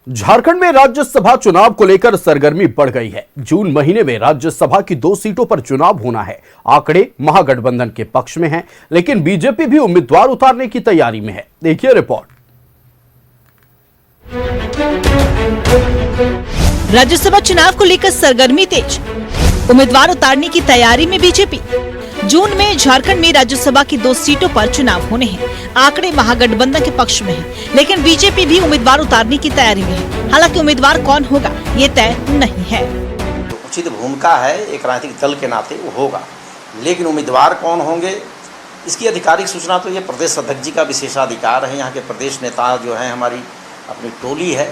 झारखंड में राज्यसभा चुनाव को लेकर सरगर्मी बढ़ गई है। जून महीने में राज्यसभा की 2 सीटों पर चुनाव होना है। आंकड़े महागठबंधन के पक्ष में हैं, लेकिन बीजेपी भी उम्मीदवार उतारने की तैयारी में है। देखिए रिपोर्ट। राज्यसभा चुनाव को लेकर सरगर्मी तेज, उम्मीदवार उतारने की तैयारी में बीजेपी। जून में झारखंड में राज्यसभा की 2 सीटों पर चुनाव होने हैं। आंकड़े महागठबंधन के पक्ष में हैं, लेकिन बीजेपी भी उम्मीदवार उतारने की तैयारी में है। हालांकि उम्मीदवार कौन होगा ये तय नहीं है। उचित भूमिका है एक राजनीतिक दल के नाते वो होगा, लेकिन उम्मीदवार कौन होंगे इसकी आधिकारिक सूचना तो ये प्रदेश अध्यक्ष जी का विशेषाधिकार है। यहाँ के प्रदेश नेता जो हैं, हमारी अपनी टोली है,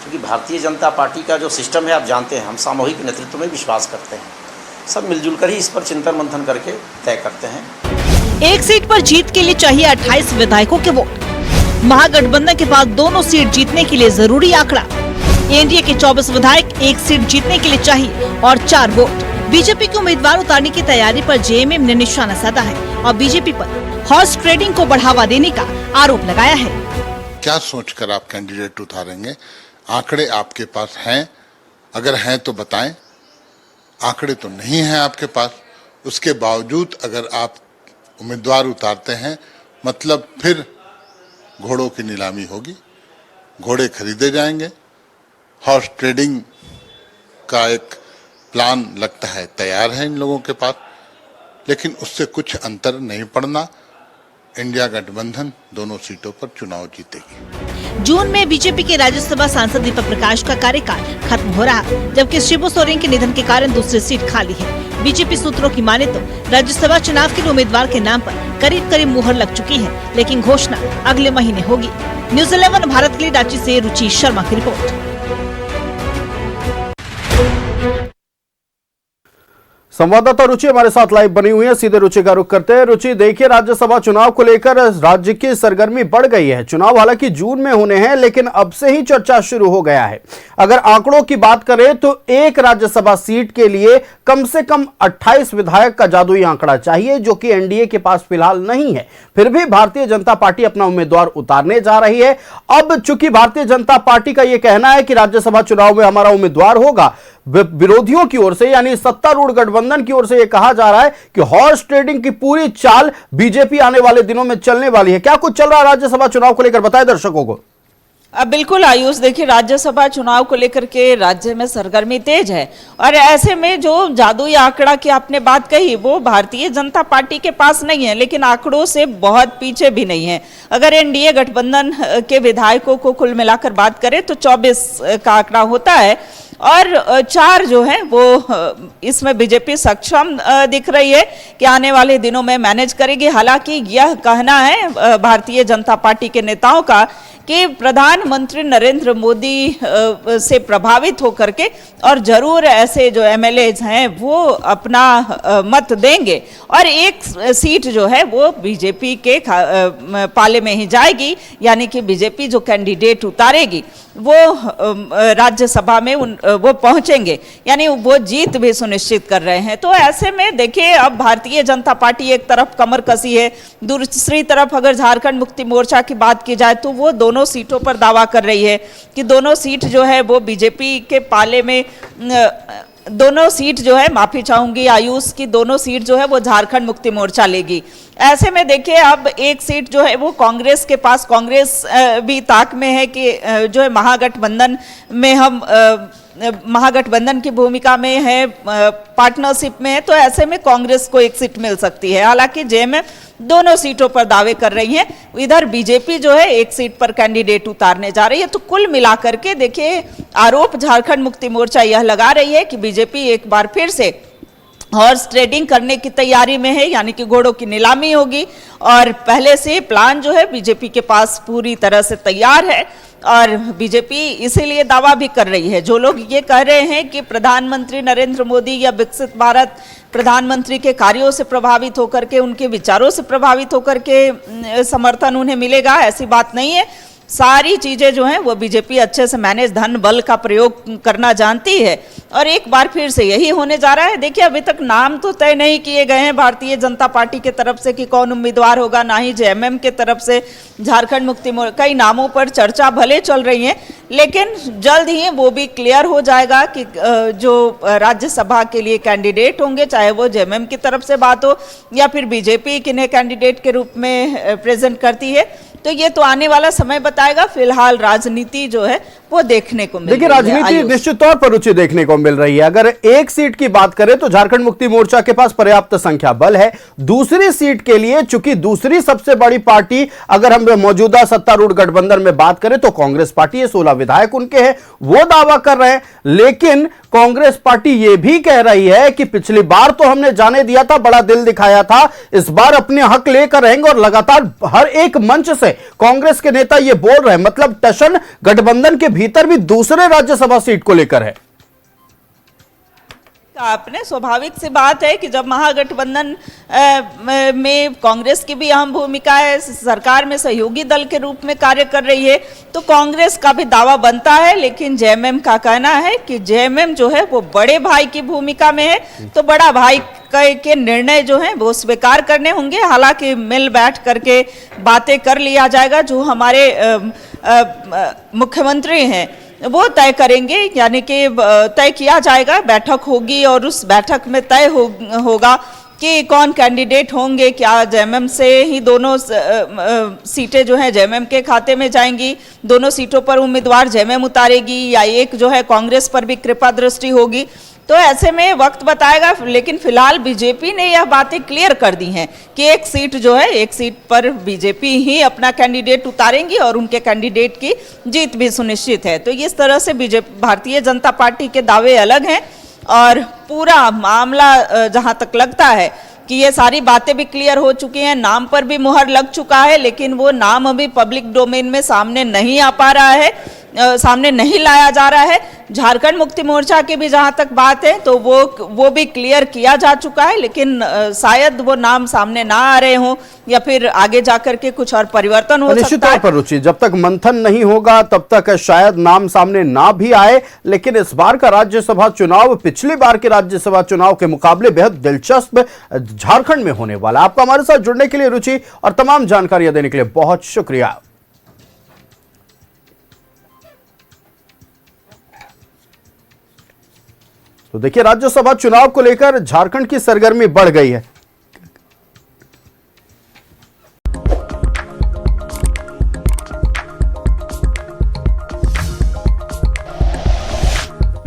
क्योंकि भारतीय जनता पार्टी का जो सिस्टम है आप जानते हैं, हम सामूहिक नेतृत्व में विश्वास करते हैं। सब मिलजुल कर ही इस पर चिंतन मंथन करके तय करते हैं। एक सीट पर जीत के लिए चाहिए 28 विधायकों के वोट। महागठबंधन के पास दोनों सीट जीतने के लिए जरूरी आंकड़ा। एनडीए के 24 विधायक एक सीट जीतने के लिए चाहिए और 4 वोट। बीजेपी के उम्मीदवार उतारने की तैयारी पर जेएमएम ने निशाना साधा है और बीजेपी पर हॉर्स ट्रेडिंग को बढ़ावा देने का आरोप लगाया है। क्या सोचकर आप कैंडिडेट उतारेंगे? आंकड़े आपके पास हैं? अगर हैं तो बताएं। आंकड़े तो नहीं हैं आपके पास, उसके बावजूद अगर आप उम्मीदवार उतारते हैं, मतलब फिर घोड़ों की नीलामी होगी, घोड़े खरीदे जाएंगे। हॉर्स ट्रेडिंग का एक प्लान लगता है तैयार है इन लोगों के पास, लेकिन उससे कुछ अंतर नहीं पड़ना। इंडिया गठबंधन दोनों सीटों पर चुनाव जीतेगी। जून में बीजेपी के राज्यसभा सांसद दीपक प्रकाश का कार्यकाल खत्म हो रहा, जबकि शिबू सोरेन के निधन के कारण दूसरी सीट खाली है। बीजेपी सूत्रों की माने तो राज्यसभा चुनाव के लिए उम्मीदवार के नाम पर करीब मुहर लग चुकी है, लेकिन घोषणा अगले महीने होगी। न्यूज़ 11 भारत के लिए रांची से रुचि शर्मा की रिपोर्ट। संवाददाता रुचि हमारे साथ लाइव बनी हुई है, सीधे रुचि का रुख करते हैं। रुचि, देखिए राज्यसभा चुनाव को लेकर राज्य की सरगर्मी बढ़ गई है। चुनाव हालांकि जून में होने हैं, लेकिन अब से ही चर्चा शुरू हो गया है। अगर आंकड़ों की बात करें तो एक राज्यसभा सीट के लिए कम से कम 28 विधायक का जादुई आंकड़ा चाहिए, जो कि एनडीए के पास फिलहाल नहीं है। फिर भी भारतीय जनता पार्टी अपना उम्मीदवार उतारने जा रही है। अब चूंकि भारतीय जनता पार्टी का यह कहना है कि राज्यसभा चुनाव में हमारा उम्मीदवार होगा, विरोधियों की ओर से यानी सत्तारूढ़ गठबंधन की ओर से यह कहा जा रहा है कि हॉर्स ट्रेडिंग की पूरी चाल बीजेपी आने वाले दिनों में चलने वाली है। क्या कुछ चल रहा है राज्यसभा चुनाव को लेकर, बताएं दर्शकों को। बिल्कुल आयुष, देखिए राज्यसभा चुनाव को लेकर के राज्य में सरगर्मी तेज है और ऐसे में जो जादुई आंकड़ा की आपने बात कही वो भारतीय जनता पार्टी के पास नहीं है, लेकिन आंकड़ों से बहुत पीछे भी नहीं है। अगर एनडीए गठबंधन के विधायकों को कुल मिलाकर बात करें तो 24 का आंकड़ा होता है और 4 जो है वो इसमें बीजेपी सक्षम दिख रही है कि आने वाले दिनों में मैनेज करेगी। हालांकि यह कहना है भारतीय जनता पार्टी के नेताओं का कि प्रधानमंत्री नरेंद्र मोदी से प्रभावित होकर के और जरूर ऐसे जो एमएलएज हैं वो अपना मत देंगे और एक सीट जो है वो बीजेपी के पाले में ही जाएगी, यानी कि बीजेपी जो कैंडिडेट उतारेगी वो राज्यसभा में वो पहुंचेंगे, यानी वो जीत भी सुनिश्चित कर रहे हैं। तो ऐसे में देखिए अब भारतीय जनता पार्टी एक तरफ कमर कसी है, दूसरी तरफ अगर झारखंड मुक्ति मोर्चा की बात की जाए तो वो दोनों सीटों पर दावा कर रही है कि दोनों सीट जो है वो बीजेपी के पाले में, दोनों सीट जो है, माफी चाहूंगी आयुष की, दोनों सीट जो है वो झारखंड मुक्ति मोर्चा लेगी। ऐसे में देखिए अब एक सीट जो है वो कांग्रेस के पास, कांग्रेस भी ताक में है कि जो है महागठबंधन में हम महागठबंधन की भूमिका में है, पार्टनरशिप में है, तो ऐसे में कांग्रेस को एक सीट मिल सकती है। हालांकि जेएमएम दोनों सीटों पर दावे कर रही है, इधर बीजेपी जो है एक सीट पर कैंडिडेट उतारने जा रही है। तो कुल मिलाकर के देखिए आरोप झारखंड मुक्ति मोर्चा यह लगा रही है कि बीजेपी एक बार फिर से हॉर्स ट्रेडिंग करने की तैयारी में है, यानी कि घोड़ों की नीलामी होगी और पहले से प्लान जो है बीजेपी के पास पूरी तरह से तैयार है और बीजेपी इसीलिए दावा भी कर रही है। जो लोग ये कह रहे हैं कि प्रधानमंत्री नरेंद्र मोदी या विकसित भारत प्रधानमंत्री के कार्यों से प्रभावित होकर के, उनके विचारों से प्रभावित होकर के समर्थन उन्हें मिलेगा, ऐसी बात नहीं है। सारी चीजें जो हैं वो बीजेपी अच्छे से मैनेज, धन बल का प्रयोग करना जानती है और एक बार फिर से यही होने जा रहा है। देखिए अभी तक नाम तो तय नहीं किए गए हैं भारतीय जनता पार्टी के तरफ से कि कौन उम्मीदवार होगा, ना ही जेएमएम के तरफ से झारखंड मुक्ति मोर्चा, कई नामों पर चर्चा भले चल रही है लेकिन जल्द ही वो भी क्लियर हो जाएगा कि जो राज्यसभा के लिए कैंडिडेट होंगे, चाहे वो जेएमएम की तरफ से बात हो या फिर बीजेपी किन्हें कैंडिडेट के रूप में प्रेजेंट करती है, तो ये तो आने वाला समय बताएगा। फिलहाल राजनीति जो है वो देखने को मिल रही है। देखिए राजनीति निश्चित तौर पर रुचि देखने को मिल रही है। अगर एक सीट की बात करें तो झारखंड मुक्ति मोर्चा के पास पर्याप्त संख्या बल है। दूसरी सीट के लिए चूंकि दूसरी सबसे बड़ी पार्टी, अगर हम मौजूदा सत्तारूढ़ गठबंधन में बात करें तो कांग्रेस पार्टी है, 16 विधायक उनके हैं, वो दावा कर रहे हैं। लेकिन कांग्रेस पार्टी ये भी कह रही है कि पिछली बार तो हमने जाने दिया था, बड़ा दिल दिखाया था, इस बार अपने हक लेकर रहेंगे और लगातार हर एक मंच से कांग्रेस के नेता ये बोल रहे हैं। मतलब टशन गठबंधन के भीतर भी दूसरे राज्यसभा सीट को लेकर है। आपने स्वाभाविक सी बात है कि जब महागठबंधन में कांग्रेस की भी अहम भूमिका है, सरकार में सहयोगी दल के रूप में कार्य कर रही है, तो कांग्रेस का भी दावा बनता है। लेकिन जेएमएम का कहना है कि जेएमएम जो है वो बड़े भाई की भूमिका में है, तो बड़ा भाई के निर्णय जो हैं वो स्वीकार करने होंगे। हालांकि मिल बैठ करके बातें कर लिया जाएगा, जो हमारे मुख्यमंत्री हैं वो तय करेंगे, यानी कि तय किया जाएगा, बैठक होगी और उस बैठक में तय होगा कि कौन कैंडिडेट होंगे। क्या जेएमएम से ही दोनों सीटें जो हैं जेएमएम के खाते में जाएंगी, दोनों सीटों पर उम्मीदवार जेएमएम उतारेगी, या एक जो है कांग्रेस पर भी कृपा दृष्टि होगी, तो ऐसे में वक्त बताएगा। लेकिन फिलहाल बीजेपी ने यह बातें क्लियर कर दी हैं कि एक सीट जो है, एक सीट पर बीजेपी ही अपना कैंडिडेट उतारेंगी और उनके कैंडिडेट की जीत भी सुनिश्चित है। तो इस तरह से बीजेपी, भारतीय जनता पार्टी के दावे अलग हैं और पूरा मामला जहां तक लगता है कि ये सारी बातें भी क्लियर हो चुकी हैं, नाम पर भी मुहर लग चुका है, लेकिन वो नाम अभी पब्लिक डोमेन में सामने नहीं आ पा रहा है, सामने नहीं लाया जा रहा है। झारखंड मुक्ति मोर्चा की भी जहां तक बात है तो वो भी क्लियर किया जा चुका है, लेकिन शायद वो नाम सामने ना आ रहे हों या फिर आगे जाकर के कुछ और परिवर्तन हो सकता है। निश्चित तौर पर रुचि, जब तक मंथन नहीं होगा तब तक शायद नाम सामने ना भी आए। लेकिन इस बार का राज्यसभा चुनाव पिछली बार के राज्यसभा चुनाव के मुकाबले बेहद दिलचस्प झारखंड में होने वाला। आपका हमारे साथ जुड़ने के लिए रुचि और तमाम जानकारियां देने के लिए बहुत शुक्रिया। तो देखिए राज्यसभा चुनाव को लेकर झारखंड की सरगर्मी बढ़ गई है।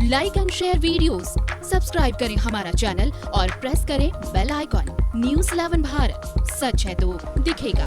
Like and share videos, subscribe करें हमारा चैनल और प्रेस करें बेल आइकॉन। न्यूज़ 11 भारत, सच है तो दिखेगा।